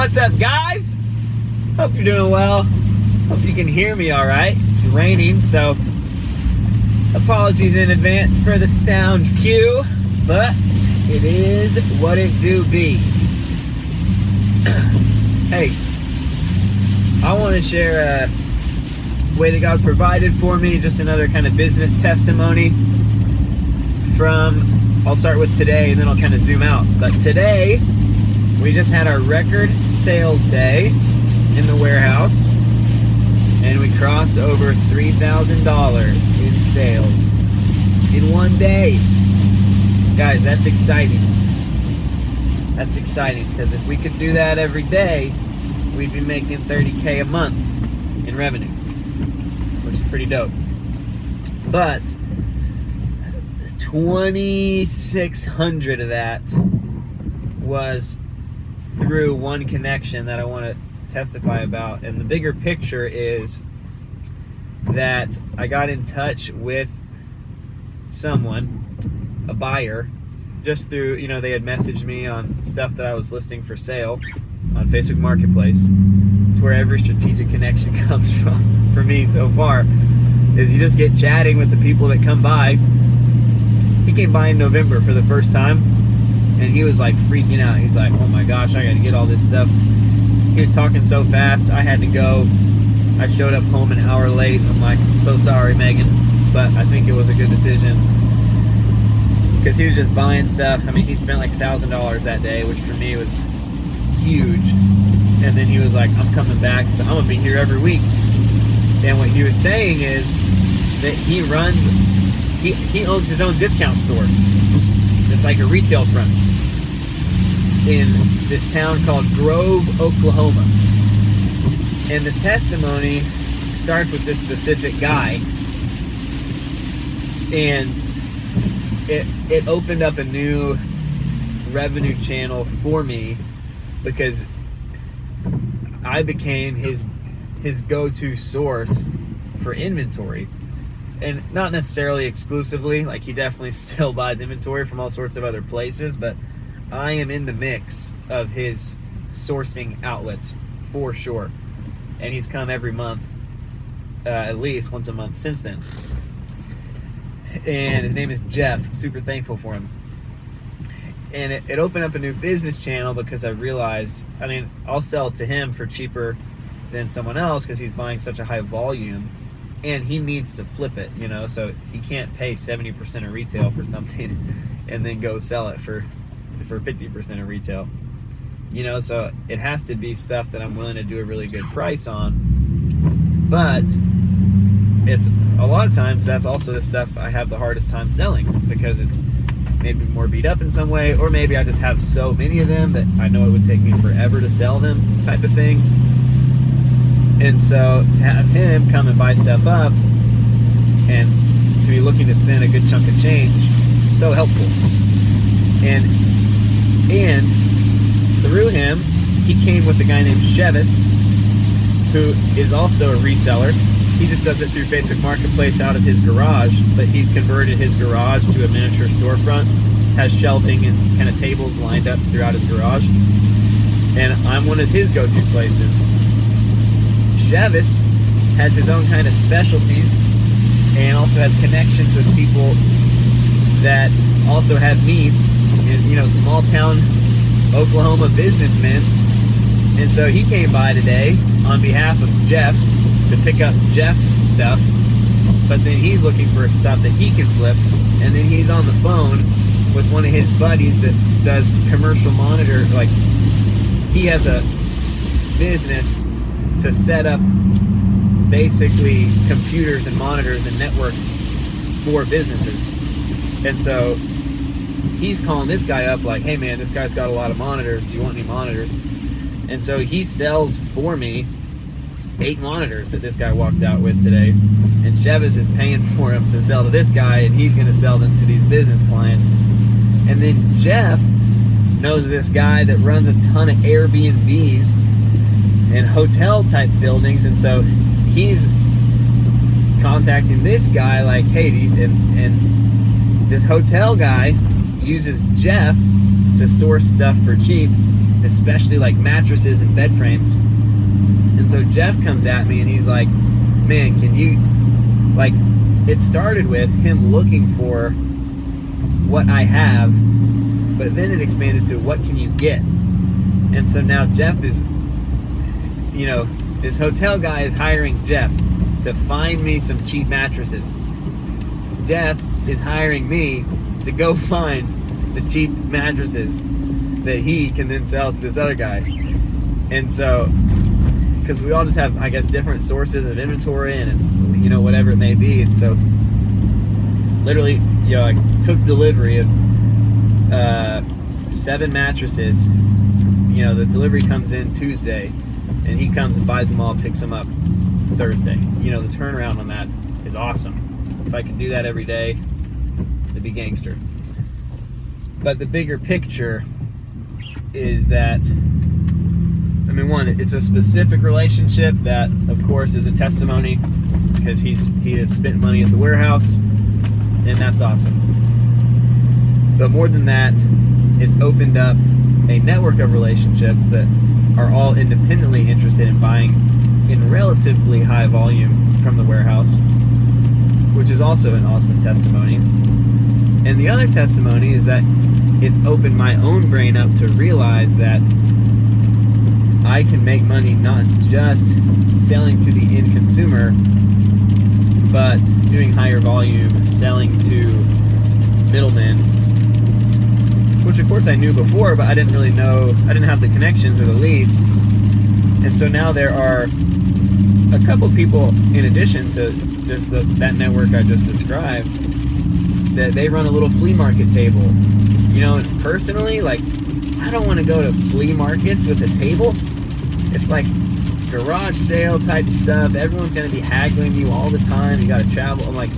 What's up, guys? Hope you're doing well. Hope you can hear me all right. It's raining, so apologies in advance for the sound cue, but it is what it do be. Hey, I want to share a way that God's provided for me, just another kind of business testimony from, I'll start with today and then I'll kind of zoom out. But today, we just had our record sales day in the warehouse, and we crossed over $3,000 in sales in one day. Guys, that's exciting. That's exciting, because if we could do that every day, we'd be making $30K a month in revenue, which is pretty dope. But 2,600 of that was through one connection that I want to testify about. And the bigger picture is that I got in touch with someone, a buyer, just through, they had messaged me on stuff that I was listing for sale on Facebook Marketplace. It's where every strategic connection comes from for me so far, is you just get chatting with the people that come by. He came by in November for the first time, and he was like freaking out. He's like, oh my gosh, I gotta get all this stuff. He was talking so fast, I had to go. I showed up home an hour late. I'm like, I'm so sorry, Megan, but I think it was a good decision, because he was just buying stuff. I mean, he spent like $1,000 that day, which for me was huge. And then he was like, I'm coming back, so I'm gonna be here every week. And what he was saying is that he owns his own discount store. It's like a retail front in this town called Grove, Oklahoma. And the testimony starts with this specific guy, and it opened up a new revenue channel for me, because I became his go-to source for inventory. And not necessarily exclusively, like he definitely still buys inventory from all sorts of other places, but I am in the mix of his sourcing outlets for sure. And he's come every month, at least once a month since then. And his name is Jeff. Super thankful for him. And it opened up a new business channel, because I realized, I'll sell to him for cheaper than someone else because he's buying such a high volume, and he needs to flip it, so he can't pay 70% of retail for something and then go sell it for 50% of retail, so it has to be stuff that I'm willing to do a really good price on. But it's a lot of times that's also the stuff I have the hardest time selling, because it's maybe more beat up in some way, or maybe I just have so many of them that I know it would take me forever to sell them, type of thing. And so to have him come and buy stuff up and to be looking to spend a good chunk of change, so helpful. And through him, he came with a guy named Chevis, who is also a reseller. He just does it through Facebook Marketplace out of his garage, but he's converted his garage to a miniature storefront, has shelving and kind of tables lined up throughout his garage. And I'm one of his go-to places. Chevis has his own kind of specialties, and also has connections with people that also have needs, and small town Oklahoma businessmen. And so he came by today on behalf of Jeff to pick up Jeff's stuff, but then he's looking for stuff that he can flip, and then he's on the phone with one of his buddies that does commercial monitor. Like, he has a business to set up basically computers and monitors and networks for businesses. And so he's calling this guy up like, hey man, this guy's got a lot of monitors, do you want any monitors? And so he sells for me 8 monitors that this guy walked out with today, and Chevis is paying for him to sell to this guy, and he's going to sell them to these business clients. And then Jeff knows this guy that runs a ton of Airbnbs and hotel type buildings, and so he's contacting this guy like, hey, and this hotel guy uses Jeff to source stuff for cheap, especially like mattresses and bed frames. And so Jeff comes at me and he's like, man, can you, like, it started with him looking for what I have, but then it expanded to what can you get? And so now Jeff is, you know, this hotel guy is hiring Jeff to find me some cheap mattresses. Jeff is hiring me to go find the cheap mattresses that he can then sell to this other guy. And so, because we all just have, I guess, different sources of inventory, and it's, you know, whatever it may be. And so literally, you know, I took delivery of 7 mattresses. You know, the delivery comes in Tuesday, and he comes and buys them all, picks them up Thursday. You know, the turnaround on that is awesome. If I could do that every day, it'd be gangster. But the bigger picture is that, I mean, one, it's a specific relationship that, of course, is a testimony because he has spent money at the warehouse, and that's awesome. But more than that, it's opened up a network of relationships that are all independently interested in buying in relatively high volume from the warehouse, which is also an awesome testimony. And the other testimony is that it's opened my own brain up to realize that I can make money not just selling to the end consumer, but doing higher volume, selling to middlemen, which of course I knew before, but I didn't really know, I didn't have the connections or the leads. And so now there are a couple people in addition to just that network I just described, that they run a little flea market table. You know, personally, like, I don't want to go to flea markets with a table. It's like garage sale type stuff. Everyone's going to be haggling you all the time. You got to travel. I'm like,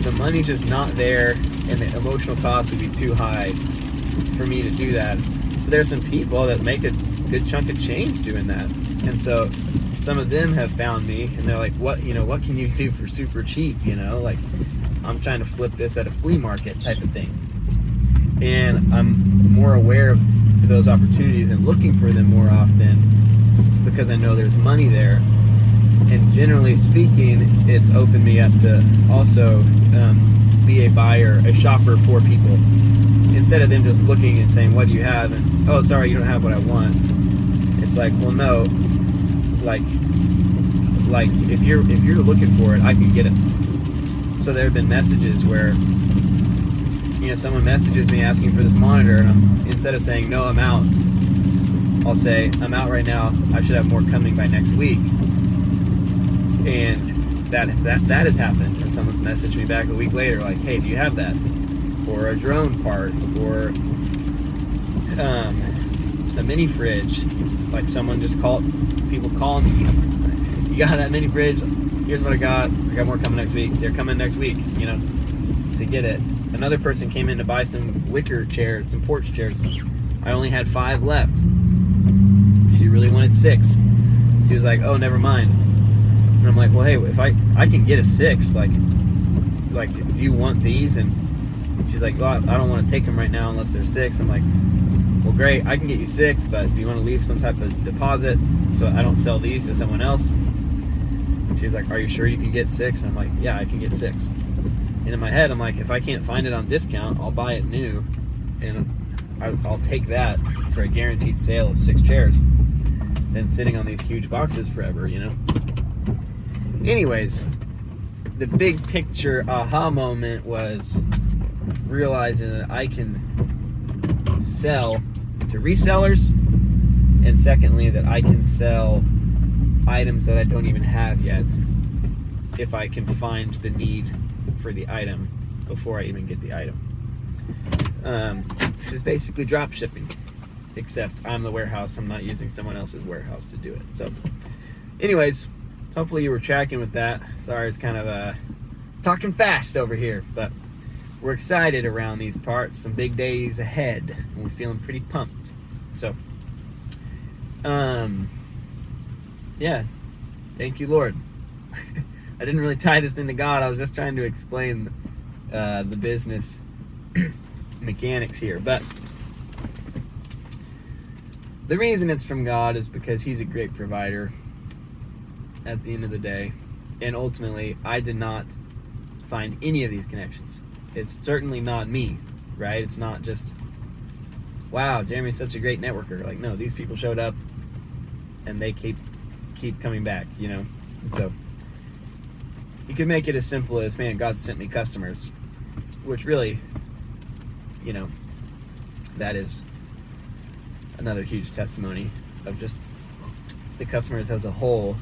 the money's just not there, and the emotional cost would be too high for me to do that. But there's some people that make a good chunk of change doing that. And so some of them have found me, and they're like, what can you do for super cheap? You know, like, I'm trying to flip this at a flea market type of thing. And I'm more aware of those opportunities and looking for them more often because I know there's money there. And generally speaking, it's opened me up to also be a buyer, a shopper for people. Instead of them just looking and saying, what do you have? And, oh, sorry, you don't have what I want. It's like, well, no, like if you're looking for it, I can get it. So there have been messages where, you know, someone messages me asking for this monitor, and instead of saying, no, I'm out, I'll say, I'm out right now, I should have more coming by next week. And that has happened. And someone's messaged me back a week later, like, hey, do you have that? Or a drone part, or a mini fridge. Like, someone just people call me, you got that mini fridge? Here's what I got more coming next week. They're coming next week, you know, to get it. Another person came in to buy some wicker chairs, some porch chairs. I only had 5 left. She really wanted 6. She was like, oh, never mind. And I'm like, well, hey, if I can get a 6, like, do you want these? And she's like, well, I don't want to take them right now unless they're 6. I'm like, well, great, I can get you 6, but do you want to leave some type of deposit so I don't sell these to someone else? She's like, are you sure you can get 6? And I'm like, yeah, I can get 6. And in my head, I'm like, if I can't find it on discount, I'll buy it new, and I'll take that for a guaranteed sale of 6 chairs than sitting on these huge boxes forever, you know? Anyways, the big picture aha moment was realizing that I can sell to resellers, and secondly, that I can sell items that I don't even have yet if I can find the need for the item before I even get the item. Which is basically drop shipping, except I'm the warehouse. I'm not using someone else's warehouse to do it. So anyways, hopefully you were tracking with that. Sorry, it's kind of talking fast over here, but we're excited around these parts. Some big days ahead, and we're feeling pretty pumped. So yeah, thank you, Lord. I didn't really tie this into God. I was just trying to explain the business mechanics here. But The reason it's from God is because He's a great provider at the end of the day. And ultimately, I did not find any of these connections. It's certainly not me, right? It's not just, wow, Jeremy's such a great networker. Like, no, these people showed up and they keep coming back, you know? And so you could make it as simple as, man, God sent me customers, which really, you know, that is another huge testimony of just the customers as a whole,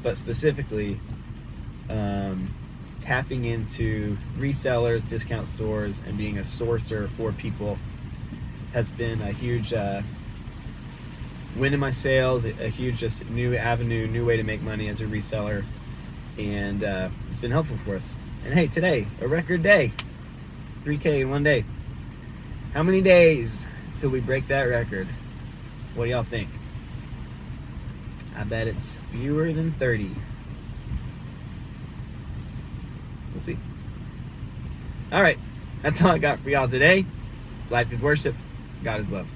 but specifically tapping into resellers, discount stores, and being a sourcer for people has been a huge win in my sales, a huge just new avenue, new way to make money as a reseller, and it's been helpful for us. And hey, today, a record day, 3K in one day. How many days till we break that record? What do y'all think? I bet it's fewer than 30. We'll see. All right, that's all I got for y'all today. Life is worship. God is love.